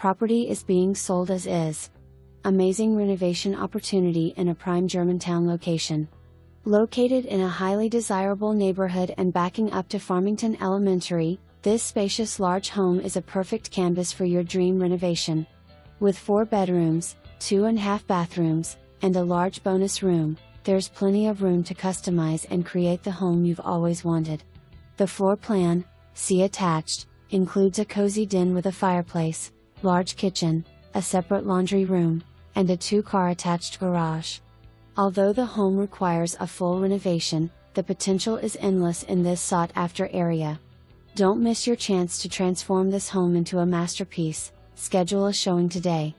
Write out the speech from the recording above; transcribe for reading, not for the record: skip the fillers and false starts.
Property is being sold as is. Amazing renovation opportunity in a prime Germantown location. Located in a highly desirable neighborhood and backing up to Farmington Elementary, this spacious large home is a perfect canvas for your dream renovation. With 4 bedrooms, 2.5 bathrooms, and a large bonus room, there's plenty of room to customize and create the home you've always wanted. The floor plan, see attached, includes a cozy den with a fireplace, large kitchen, a separate laundry room, and a 2-car attached garage. Although the home requires a full renovation, the potential is endless in this sought-after area. Don't miss your chance to transform this home into a masterpiece. Schedule a showing today.